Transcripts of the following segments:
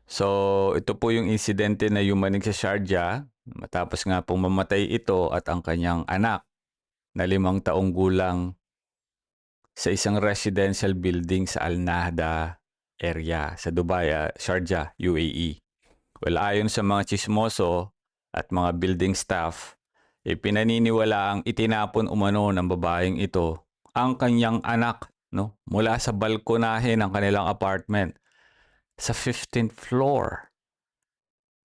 So, ito po yung insidente na yumanig sa Sharjah matapos nga pong mamatay ito at ang kanyang anak na 5 taong gulang sa isang residential building sa Al Nahda area sa Dubai, Sharjah, UAE. Well, ayon sa mga chismoso at mga building staff, pinaniniwala ang itinapon umano ng babaeng ito ang kanyang anak, no, mula sa balkonahe ng kanilang apartment sa 15th floor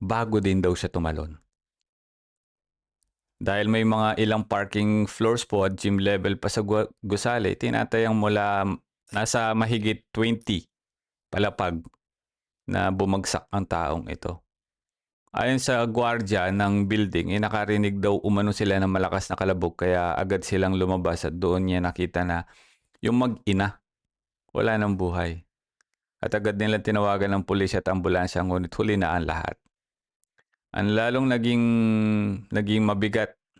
bago din daw siya tumalon. Dahil may mga ilang parking floors po at gym level pa sa gusali, tinatayang mula nasa mahigit 20 palapag na bumagsak ang taong ito. Ayon sa gwardiya ng building, nakarinig daw umano sila ng malakas na kalabog kaya agad silang lumabas at doon niya nakita na yung mag-ina wala ng buhay. At agad nilang tinawagan ng pulis at ambulansya ngunit huli na ang lahat. Ang lalong naging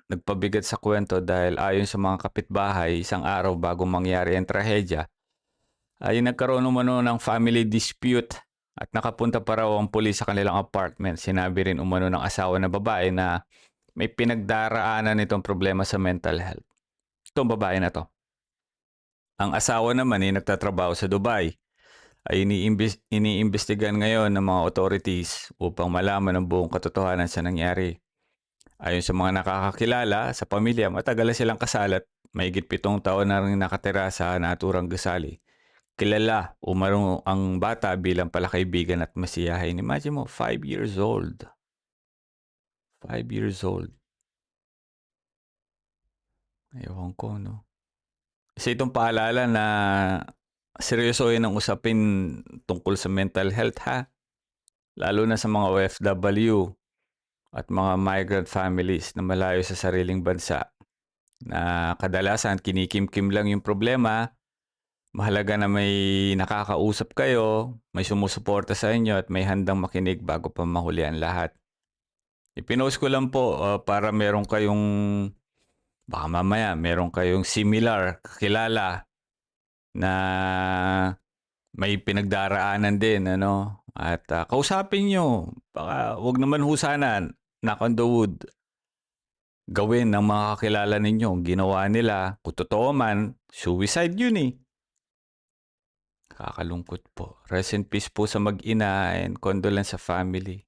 nagpabigat sa kwento dahil ayon sa mga kapitbahay, isang araw bago mangyari ang trahedya, ay nagkaroon umano ng family dispute at nakapunta pa raw ang pulis sa kanilang apartment. Sinabi rin umano ng asawa na babae na may pinagdaraanan itong problema sa mental health. Itong babae na to. Ang asawa naman ay nagtatrabaho sa Dubai ay iniimbestigan ngayon ng mga authorities upang malaman ang buong katotohanan sa nangyari. Ayon sa mga nakakakilala sa pamilya, matagal na silang kasal at mahigit 7 taon na rin nakatira sa naturang gusali. Kilala umano ang bata bilang palakaibigan at masiyahin. Imagine mo, 5 years old. 5 years old. Ewan ko, no? Kasi itong paalala na seryosohin ang usapin tungkol sa mental health, ha? Lalo na sa mga OFW at mga migrant families na malayo sa sariling bansa na kadalasan kinikim-kim lang yung problema. Mahalaga na may nakakausap kayo, may sumusuporta sa inyo at may handang makinig bago pa mahuli ang lahat. Ipinost ko lang po para meron kayong, baka mamaya meron kayong similar kakilala na may pinagdaraanan din, ano? At kausapin nyo, baka wag naman husanan, knock on the wood. Gawin ng mga kakilala ninyo, ginawa nila, kung totoo man, suicide yun eh. Kakalungkot po. Rest in peace po sa mag-ina and condolence sa family.